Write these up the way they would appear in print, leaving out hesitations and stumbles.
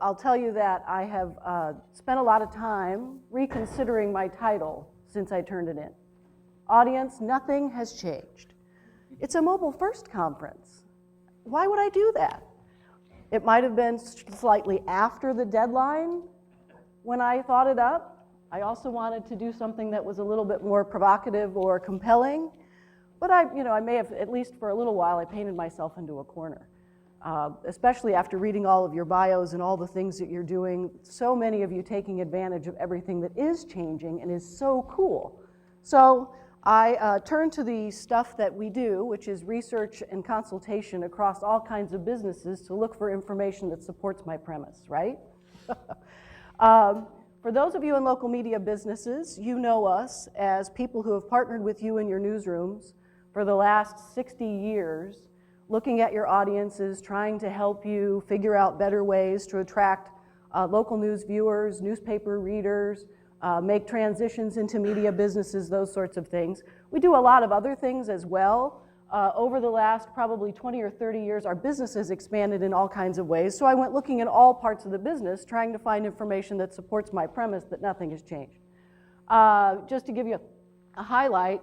I'll tell you that I have spent a lot of time reconsidering my title since I turned it in. Audience, nothing has changed. It's a mobile-first conference. Why would I do that? It might have been slightly after the deadline when I thought it up. I also wanted to do something that was a little bit more provocative or compelling, but I may have, at least for a little while, I painted myself into a corner. Especially after reading all of your bios and all the things that you're doing, so many of you taking advantage of everything that is changing and is so cool. So I turn to the stuff that we do, which is research and consultation across all kinds of businesses to look for information that supports my premise, right? For those of you in local media businesses, you know us as people who have partnered with you in your newsrooms for the last 60 years, looking at your audiences, trying to help you figure out better ways to attract local news viewers, newspaper readers, make transitions into media businesses, those sorts of things. We do a lot of other things as well. Over the last probably 20 or 30 years, our business has expanded in all kinds of ways. So I went looking at all parts of the business, trying to find information that supports my premise that nothing has changed. Just to give you a highlight,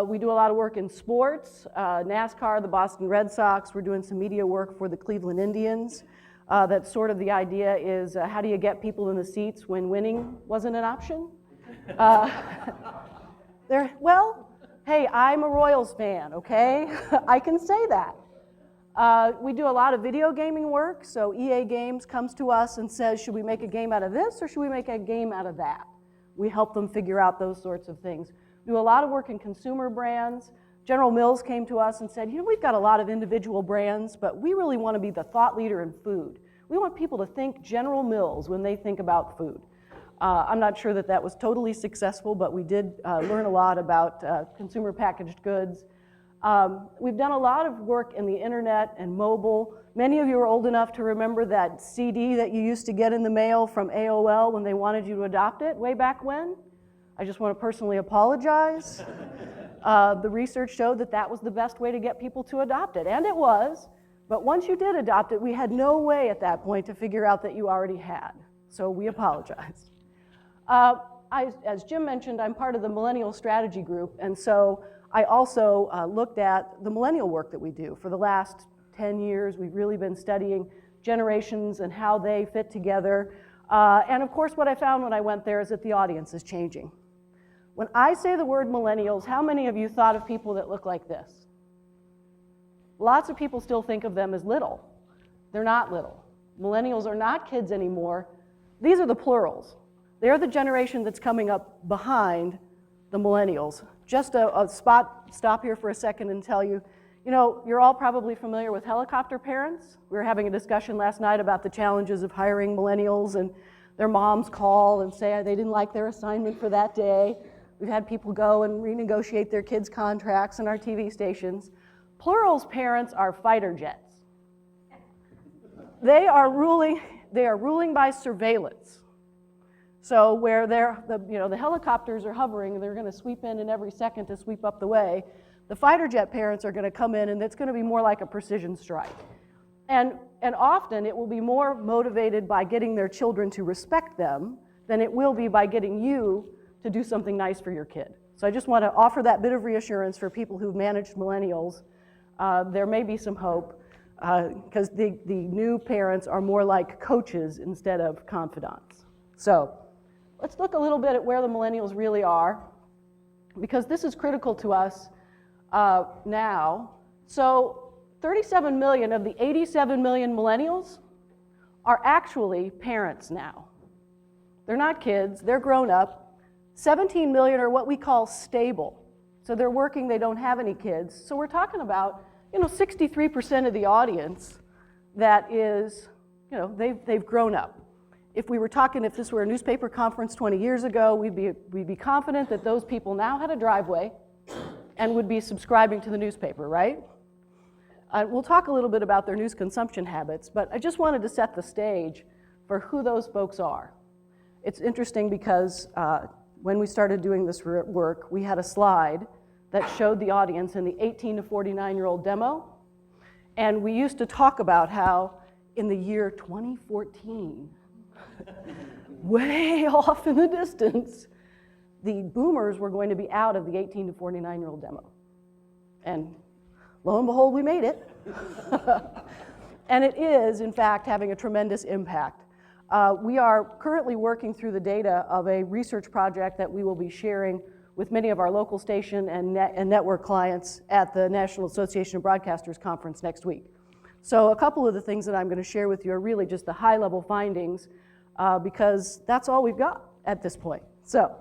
we do a lot of work in sports, NASCAR, the Boston Red Sox. We're doing some media work for the Cleveland Indians. That's sort of the idea is how do you get people in the seats when winning wasn't an option? Well, hey, I'm a Royals fan, okay? I can say that. We do a lot of video gaming work, so EA Games comes to us and says, should we make a game out of this or should we make a game out of that? We help them figure out those sorts of things. We do a lot of work in consumer brands. General Mills came to us and said, we've got a lot of individual brands, but we really want to be the thought leader in food. We want people to think General Mills when they think about food. I'm not sure that was totally successful, but we did learn a lot about consumer packaged goods. We've done a lot of work in the internet and mobile. Many of you are old enough to remember that CD that you used to get in the mail from AOL when they wanted you to adopt it way back when. I just want to personally apologize. The research showed that was the best way to get people to adopt it, and it was. But once you did adopt it, we had no way at that point to figure out that you already had. So we apologize. As Jim mentioned, I'm part of the Millennial Strategy Group, and so I also looked at the millennial work that we do. For the last 10 years, we've really been studying generations and how they fit together. And of course, what I found when I went there is that the audience is changing. When I say the word millennials, how many of you thought of people that look like this? Lots of people still think of them as little. They're not little. Millennials are not kids anymore. These are the plurals. They're the generation that's coming up behind the millennials. Just a stop here for a second and tell you, you're all probably familiar with helicopter parents. We were having a discussion last night about the challenges of hiring millennials, and their moms call and say they didn't like their assignment for that day. We've had people go and renegotiate their kids' contracts in our TV stations. Plural's parents are fighter jets. They are ruling by surveillance. So where the helicopters are hovering and they're going to sweep in every second to sweep up the way, the fighter jet parents are going to come in and it's going to be more like a precision strike. And often it will be more motivated by getting their children to respect them than it will be by getting you to do something nice for your kid. So I just want to offer that bit of reassurance for people who've managed millennials. There may be some hope because the new parents are more like coaches instead of confidants. So let's look a little bit at where the millennials really are, because this is critical to us now. So 37 million of the 87 million millennials are actually parents now. They're not kids, they're grown up. 17 million are what we call stable. So they're working, they don't have any kids. So we're talking about 63% of the audience that is, they've grown up. If this were a newspaper conference 20 years ago, we'd be confident that those people now had a driveway and would be subscribing to the newspaper, right? We'll talk a little bit about their news consumption habits, but I just wanted to set the stage for who those folks are. It's interesting because when we started doing this work, we had a slide that showed the audience in the 18 to 49-year-old demo, and we used to talk about how in the year 2014, way off in the distance, the boomers were going to be out of the 18 to 49-year-old demo. And lo and behold, we made it. And it is, in fact, having a tremendous impact. We are currently working through the data of a research project that we will be sharing with many of our local station and network clients at the National Association of Broadcasters Conference next week. So a couple of the things that I'm going to share with you are really just the high-level findings because that's all we've got at this point. So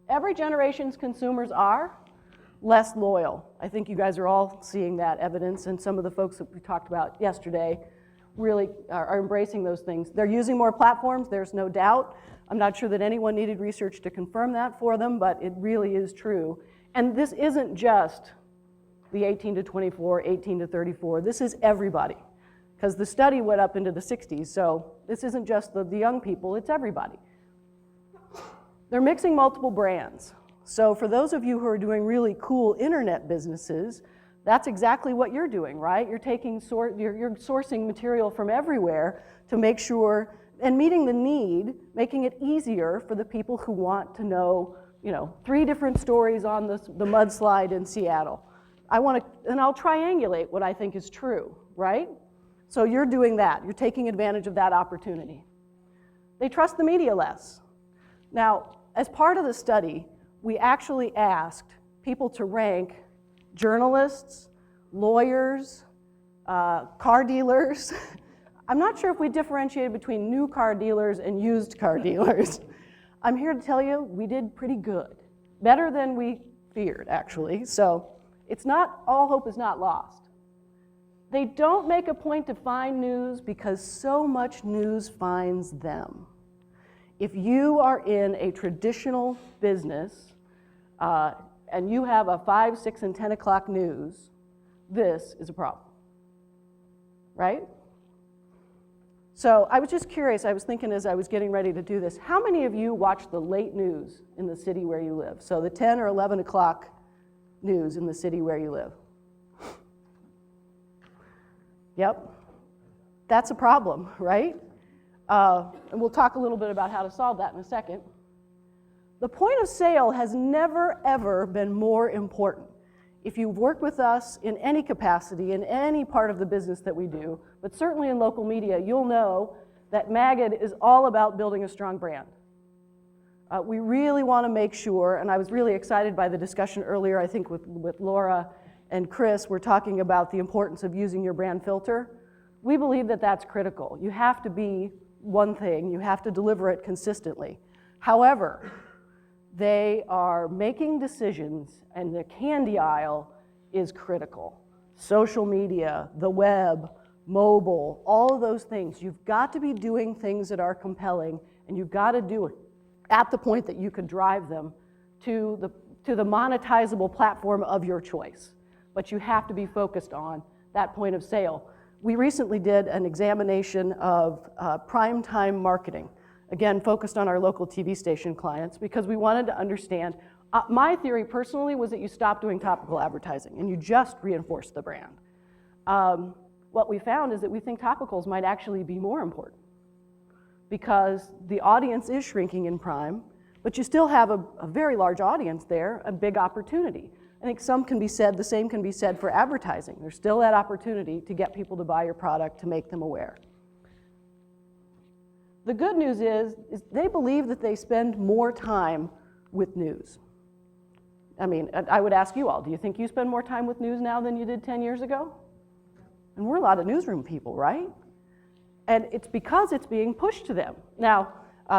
every generation's consumers are less loyal. I think you guys are all seeing that evidence, and some of the folks that we talked about yesterday really are embracing those things. They're using more platforms, there's no doubt. I'm not sure that anyone needed research to confirm that for them, but it really is true. And this isn't just the 18 to 24, 18 to 34. This is everybody, because the study went up into the 60s, so this isn't just the young people, it's everybody. They're mixing multiple brands. So for those of you who are doing really cool internet businesses, that's exactly what you're doing, right? You're you're sourcing material from everywhere to make sure, and meeting the need, making it easier for the people who want to know, 3 different stories on the mudslide in Seattle. And I'll triangulate what I think is true, right? So you're doing that. You're taking advantage of that opportunity. They trust the media less. Now, as part of the study, we actually asked people to rank journalists, lawyers, car dealers. I'm not sure if we differentiated between new car dealers and used car dealers. I'm here to tell you we did pretty good. Better than we feared, actually. So it's not, all hope is not lost. They don't make a point to find news because so much news finds them. If you are in a traditional business, and you have a 5, 6, and 10 o'clock news, this is a problem, right? So I was just curious, I was thinking as I was getting ready to do this, how many of you watch the late news in the city where you live? So the 10 or 11 o'clock news in the city where you live. Yep, that's a problem, right? And we'll talk a little bit about how to solve that in a second. The point of sale has never, ever been more important. If you've worked with us in any capacity, in any part of the business that we do, but certainly in local media, you'll know that Magid is all about building a strong brand. We really want to make sure, and I was really excited by the discussion earlier, I think with Laura and Chris, we're talking about the importance of using your brand filter. We believe that that's critical. You have to be one thing, you have to deliver it consistently. However, they are making decisions, and the candy aisle is critical. Social media, the web, mobile, all of those things. You've got to be doing things that are compelling, and you've got to do it at the point that you could drive them to the monetizable platform of your choice. But you have to be focused on that point of sale. We recently did an examination of primetime marketing, again, focused on our local TV station clients, because we wanted to understand. My theory personally was that you stop doing topical advertising and you just reinforce the brand. What we found is that we think topicals might actually be more important because the audience is shrinking in prime, but you still have a very large audience there, a big opportunity. I think the same can be said for advertising. There's still that opportunity to get people to buy your product, to make them aware. The good news is they believe that they spend more time with news. I mean, I would ask you all, do you think you spend more time with news now than you did 10 years ago? And we're a lot of newsroom people, right? And it's because it's being pushed to them. Now,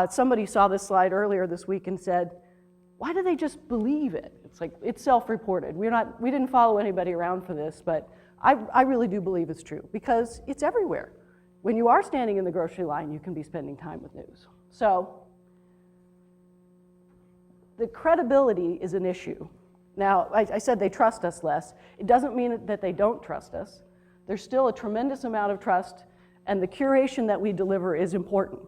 somebody saw this slide earlier this week and said, why do they just believe it? It's like, it's self-reported. We didn't follow anybody around for this, but I really do believe it's true because it's everywhere. When you are standing in the grocery line, you can be spending time with news. So the credibility is an issue. Now, I said they trust us less. It doesn't mean that they don't trust us. There's still a tremendous amount of trust, and the curation that we deliver is important.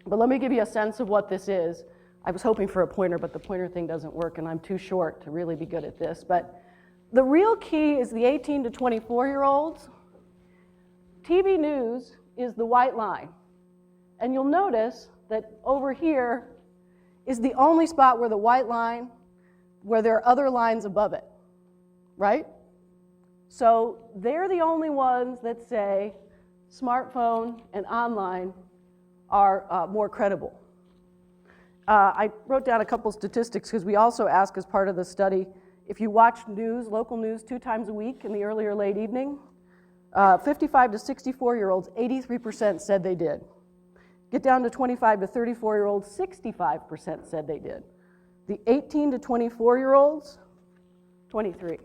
But let me give you a sense of what this is. I was hoping for a pointer, but the pointer thing doesn't work, and I'm too short to really be good at this. But the real key is the 18 to 24-year-olds. TV news is the white line. And you'll notice that over here is the only spot where the white line, where there are other lines above it, right? So they're the only ones that say smartphone and online are more credible. I wrote down a couple statistics because we also ask as part of the study, if you watch news, local news 2 times a week in the early or late evening, 55 to 64-year-olds, 83% said they did. Get down to 25 to 34-year-olds, 65% said they did. The 18 to 24-year-olds, 23.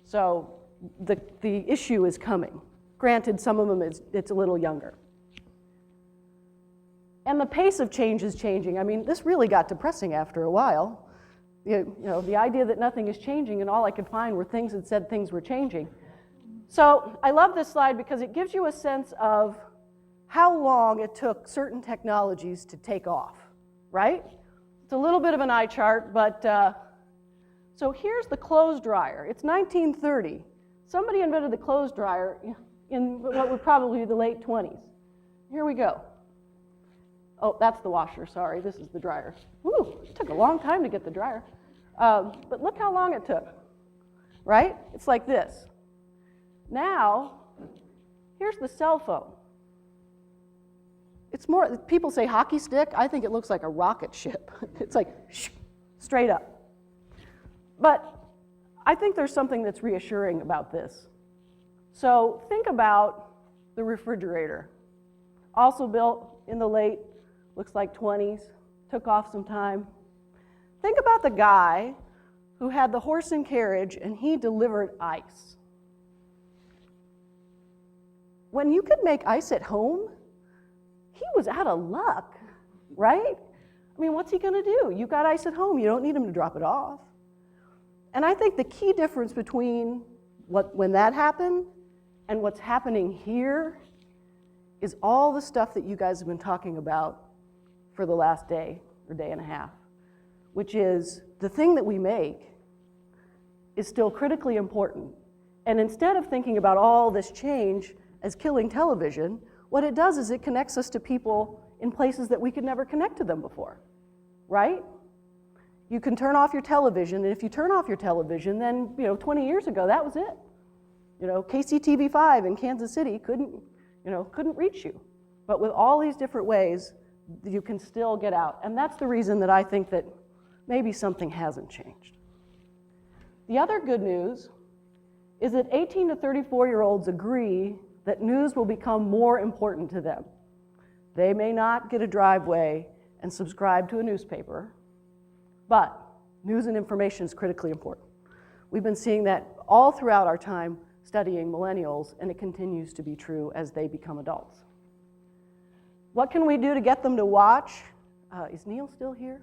So the issue is coming. Granted, some of them it's a little younger. And the pace of change is changing. I mean, this really got depressing after a while. You know, the idea that nothing is changing, and all I could find were things that said things were changing. So I love this slide because it gives you a sense of how long it took certain technologies to take off, right? It's a little bit of an eye chart, but so here's the clothes dryer. It's 1930. Somebody invented the clothes dryer in what would probably be the late 20s. Here we go. Oh, that's the washer, sorry, this is the dryer. Woo, it took a long time to get the dryer. But look how long it took, right? It's like this. Now, here's the cell phone. It's more, people say hockey stick, I think it looks like a rocket ship. It's like, straight up. But I think there's something that's reassuring about this. So think about the refrigerator. Also built in the late, looks like 20s, took off some time. Think about the guy who had the horse and carriage and he delivered ice. When you could make ice at home, he was out of luck, right? I mean, what's he gonna do? You got ice at home, you don't need him to drop it off. And I think the key difference between when that happened and what's happening here is all the stuff that you guys have been talking about for the last day or day and a half, which is the thing that we make is still critically important. And instead of thinking about all this change as killing television, what it does is it connects us to people in places that we could never connect to them before, right? You can turn off your television, and if you turn off your television, then 20 years ago, that was it. KCTV5 in Kansas City couldn't reach you. But with all these different ways, you can still get out. And that's the reason that I think that maybe something hasn't changed. The other good news is that 18 to 34-year-olds agree that news will become more important to them. They may not get a driveway and subscribe to a newspaper, but news and information is critically important. We've been seeing that all throughout our time studying millennials, and it continues to be true as they become adults. What can we do to get them to watch? Is Neil still here?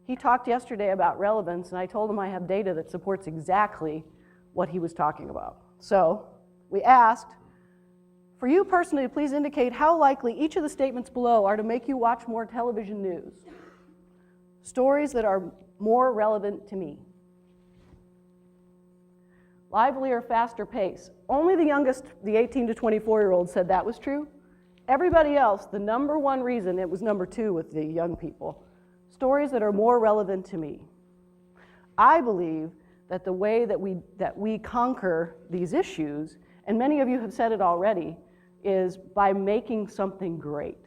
He talked yesterday about relevance, and I told him I have data that supports exactly what he was talking about. So we asked, for you personally, please indicate how likely each of the statements below are to make you watch more television news. Stories that are more relevant to me. Lively or faster pace. Only the youngest, the 18 to 24-year-olds said that was true. Everybody else, the number one reason, it was number 2 with the young people, stories that are more relevant to me. I believe that the way that we conquer these issues, and many of you have said it already, is by making something great.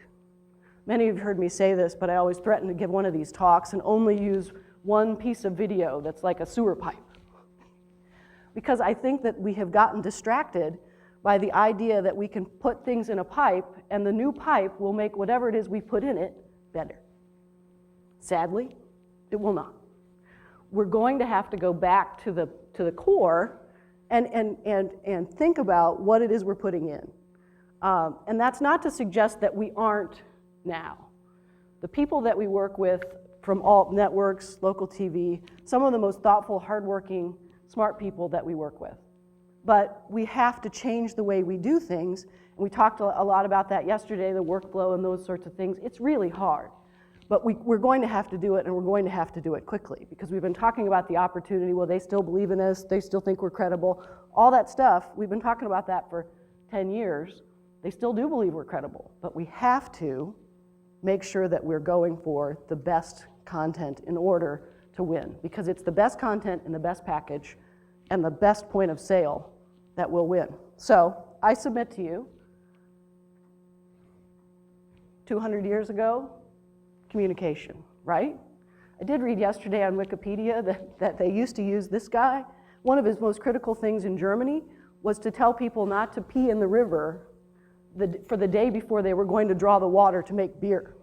Many of you heard me say this, but I always threaten to give one of these talks and only use one piece of video that's like a sewer pipe. Because I think that we have gotten distracted by the idea that we can put things in a pipe and the new pipe will make whatever it is we put in it better. Sadly, it will not. We're going to have to go back to the core and think about what it is we're putting in. And that's not to suggest that we aren't now. The people that we work with from alt networks, local TV, some of the most thoughtful, hardworking, smart people that we work with. But we have to change the way we do things. And we talked a lot about that yesterday, the workflow and those sorts of things. It's really hard. But we're going to have to do it, and we're going to have to do it quickly, because we've been talking about the opportunity. Well, they still believe in us. They still think we're credible. All that stuff, we've been talking about that for 10 years, they still do believe we're credible, but we have to make sure that we're going for the best content in order to win, because it's the best content and the best package and the best point of sale that will win. So I submit to you, 200 years ago, communication, right? I did read yesterday on Wikipedia that they used to use this guy. One of his most critical things in Germany was to tell people not to pee in the river for the day before they were going to draw the water to make beer.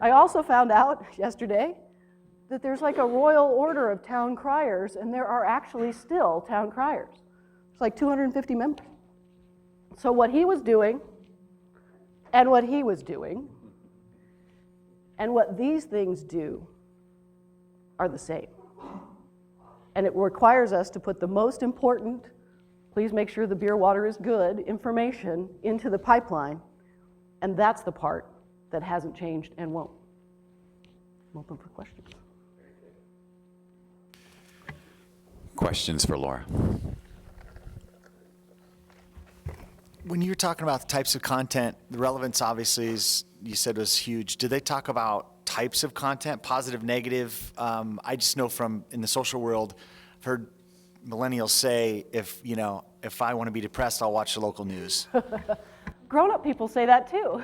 I also found out yesterday that there's like a royal order of town criers, and there are actually still town criers. It's like 250 members. So what he was doing, and what he was doing, and what these things do are the same. And it requires us to put the most important, please make sure the beer water is good, information into the pipeline, and that's the part that hasn't changed and won't. I'm open for questions. Questions for Laura? When you're talking about the types of content, the relevance obviously, is, you said, was huge. Do they talk about types of content, positive, negative? I just know from in the social world, I've heard millennials say, if I want to be depressed, I'll watch the local news. Grown-up people say that too.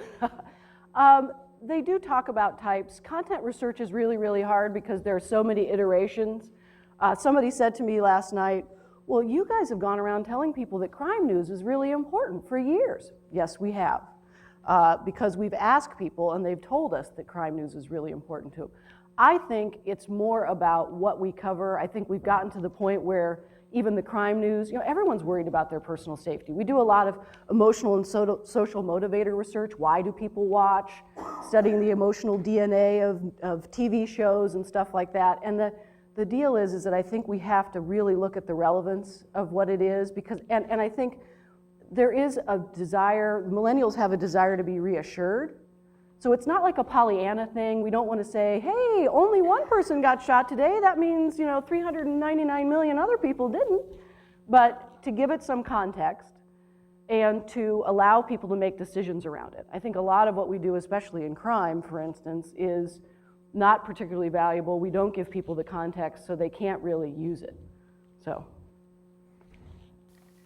They do talk about types. Content research is really, really hard because there are so many iterations. Somebody said to me last night, well, you guys have gone around telling people that crime news is really important for years. Yes, we have. Because we've asked people and they've told us that crime news is really important too. I think it's more about what we cover. I think we've gotten to the point where even the crime news, everyone's worried about their personal safety. We do a lot of emotional and social motivator research. Why do people watch? Studying the emotional DNA of TV shows and stuff like that. And the deal is that I think we have to really look at the relevance of what it is, because, and I think there is a desire, millennials have a desire to be reassured. So it's not like a Pollyanna thing. We don't want to say, hey, only one person got shot today. That means, 399 million other people didn't. But to give it some context and to allow people to make decisions around it. I think a lot of what we do, especially in crime, for instance, is not particularly valuable. We don't give people the context, so they can't really use it. So.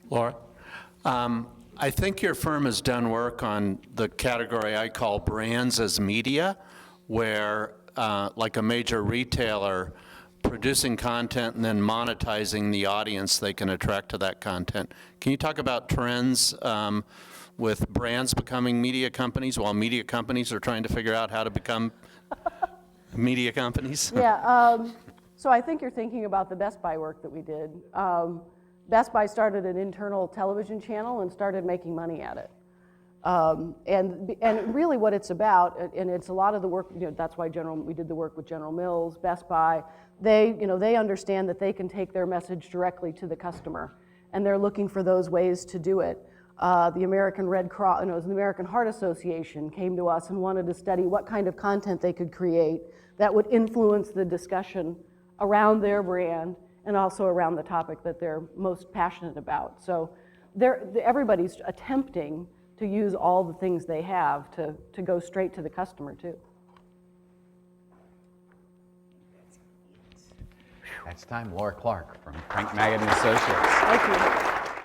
Laura? I think your firm has done work on the category I call brands as media, where like a major retailer producing content and then monetizing the audience they can attract to that content. Can you talk about trends with brands becoming media companies while media companies are trying to figure out how to become media companies? Yeah, so I think you're thinking about the Best Buy work that we did. Best Buy started an internal television channel and started making money at it. And really what it's about, and it's a lot of the work, that's why we did the work with General Mills, Best Buy, they understand that they can take their message directly to the customer, and they're looking for those ways to do it. The American Red Cross, the American Heart Association came to us and wanted to study what kind of content they could create that would influence the discussion around their brand and also around the topic that they're most passionate about. So everybody's attempting to use all the things they have to go straight to the customer too. That's time. Laura Clark from Magid and Associates. Thank you.